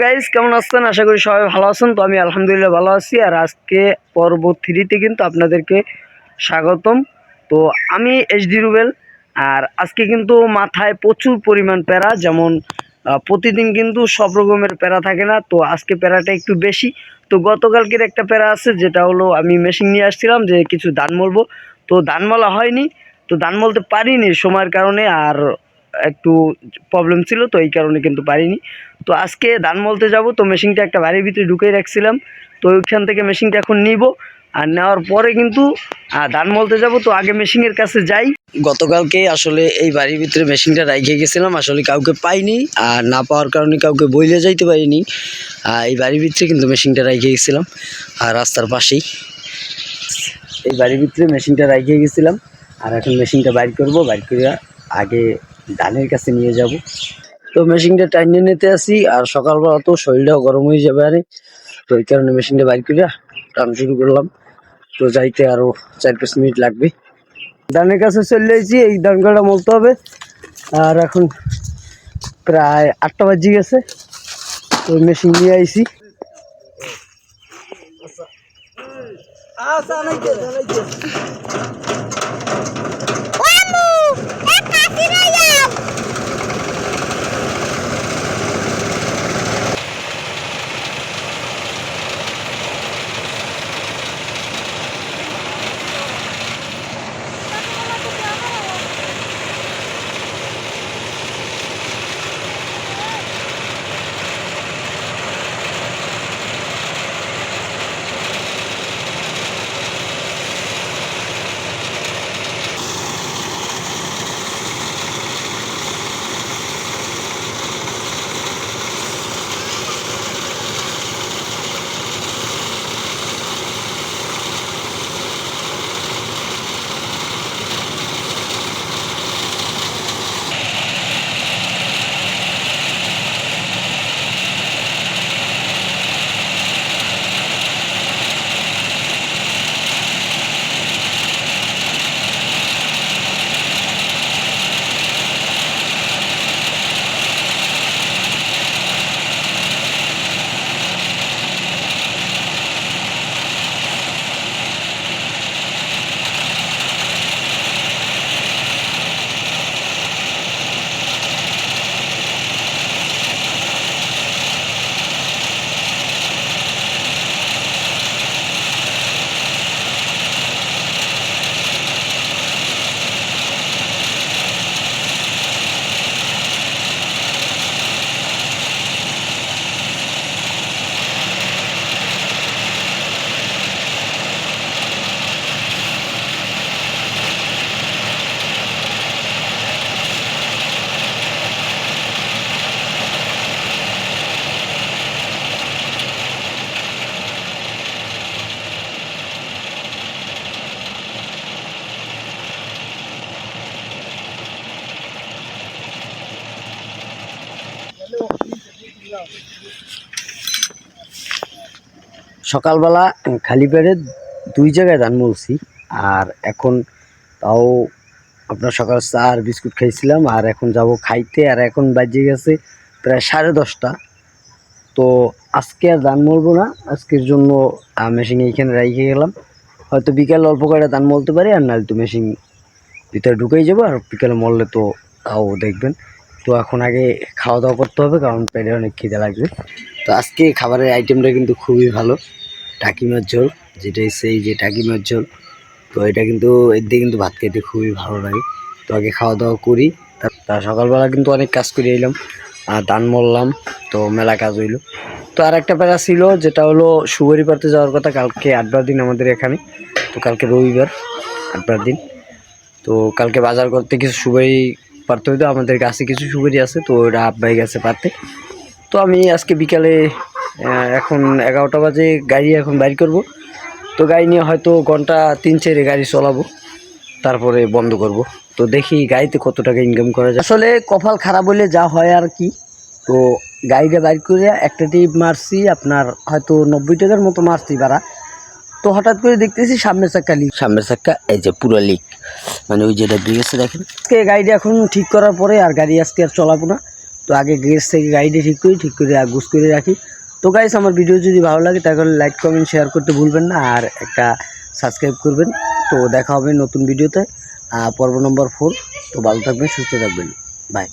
Guys, কেমন আছেন? আশা করি সবাই ভালো আছেন। তো আমি আলহামদুলিল্লাহ ভালো আছি। আর আজকে পর্ব 3তে কিন্তু আপনাদেরকে স্বাগতম। তো আমি এইচডি রুবেল। আর আজকে কিন্তু মাথায় প্রচুর পরিমাণ প্যারা, যেমন প্রতিদিন কিন্তু সব রকমের প্যারা থাকে না, তো আজকে প্যারাটা একটু বেশি। তো গতকালকের একটা প্যারা আছে, যেটা হলো আমি মেশিন নিয়ে আসছিলাম যে কিছু ধান মলবো, তো ধান মলা হয়নি, তো ধান মলতে পারিনি সময়ের কারণে, আর একটু প্রবলেম ছিল, তো এই কারণে কিন্তু পারিনি। তো আজকে ধান মলতে যাব, তো মেশিনটা একটা বাড়ির ভিতরে ঢুকিয়ে রাখছিলাম, তো ওইখান থেকে মেশিনটা এখন নিব। আর নেওয়ার পরে কিন্তু ধান মলতে যাব। তো আগে মেশিনের কাছে যাই। গতকালকে আসলে এই বাড়ির ভিতরে মেশিনটা রেখে গেছিলাম, আসলে কাউকে পাইনি, আর না পাওয়ার কারণে কাউকে বইলে যাইতে পারিনি। এই বাড়ির ভিতরে কিন্তু মেশিনটা রেখে গেছিলাম, আর রাস্তার পাশেই এই বাড়ির ভিতরে মেশিনটা রেখে গেছিলাম। আর এখন মেশিনটা বাইর করবো, বাইর করে আগে ধানের কাছে নিয়ে যাব। তো মেশিনটা টাইনে নিতে আসি, আর সকালবেলা তো শরীরটাও গরম হয়ে যাবে, আরে তো এই কারণে মেশিনটা বাইর করে টান শুরু করলাম। তো যাইতে আরো 4-5 মিনিট লাগবে। ধানের কাছে চলে যাইছি, এই ধান কাটা মলতে হবে। আর এখন প্রায় 8টা বাজে গেছে, তো মেশিন নিয়ে আইছি। সকালবেলা খালি পেটে 2 জায়গায় ধান মলছি, আর এখন তাও আপনার সকাল চা আর বিস্কুট খাইছিলাম, আর এখন যাব খাইতে। আর এখন বাজে গেছে প্রায় 10:30। তো আজকে আর ধান মলবো না, আজকের জন্য মেশিন এইখানে রেখে গেলাম। হয়তো বিকেলে অল্প কয়টা ধান মলতে পারি, আর নাহলে তো মেশিন ভিতরে ঢুকেই যাবো, আর বিকেলে মললে তো তাও দেখবেন। তো এখন আগে খাওয়া দাওয়া করতে হবে, কারণ পেটে অনেক খিদে লাগবে। তো আজকে খাবারের আইটেমটা কিন্তু খুবই ভালো, টাকি মাছ ঝোল, যেটাই সেই যে টাকি মাছ ঝোল। তো এটা কিন্তু এর দিয়ে কিন্তু ভাত খেতে খুবই ভালো লাগে। তো আগে খাওয়া দাওয়া করি, তার সকালবেলা কিন্তু অনেক কাজ করে এলাম, আর ধান মরলাম, তো মেলা কাজ হইলো। তো আর একটা প্যারা ছিল, যেটা হলো সুপারি পাড়তে যাওয়ার কথা কালকে 8বার দিন আমাদের এখানে। তো কালকে রবিবার, 8বার দিন। তো কালকে বাজার করতে কিছু সুপারি পারতে হইতো, আমাদের গাছে কিছু সুপারি আছে, তো ওটা আব্বাই গেছে পারতে। তো আমি আজকে বিকালে এখন 11টা বাজে গাড়ি এখন বাইর করব। তো গাড়ি নিয়ে হয়তো ঘন্টা 3-4 গাড়ি চালাবো, তারপরে বন্ধ করব। তো দেখি গাড়িতে কত টাকা ইনকাম করা যায়। আসলে কপাল খারাপ হলে যা হয় আর কি। তো গাড়িটা বাইর করে একটা টিপ মারছি, আপনার হয়তো 90 টাকার মতো মারছি ভাড়া। তো হঠাৎ করে দেখতেছি সামনের চাক্কা এই যে পুরো লিক, মানে ওই যেটা গিয়েছে দেখেন। আজকে গাড়িটা এখন ঠিক করার পরে আর গাড়ি আজকে আর চলাবো না। তো আগে গ্যাস থেকে গাড়িটি ঠিক করে গুছ করে রাখি। তো গাইস, আমার ভিডিও যদি ভালো লাগে তাহলে লাইক কমেন্ট শেয়ার করতে ভুলবেন না, আর একটা সাবস্ক্রাইব করবেন। তো দেখা হবে নতুন ভিডিওতে, পর্ব নম্বর 4। তো ভালো থাকবেন, সুস্থ থাকবেন, বাই।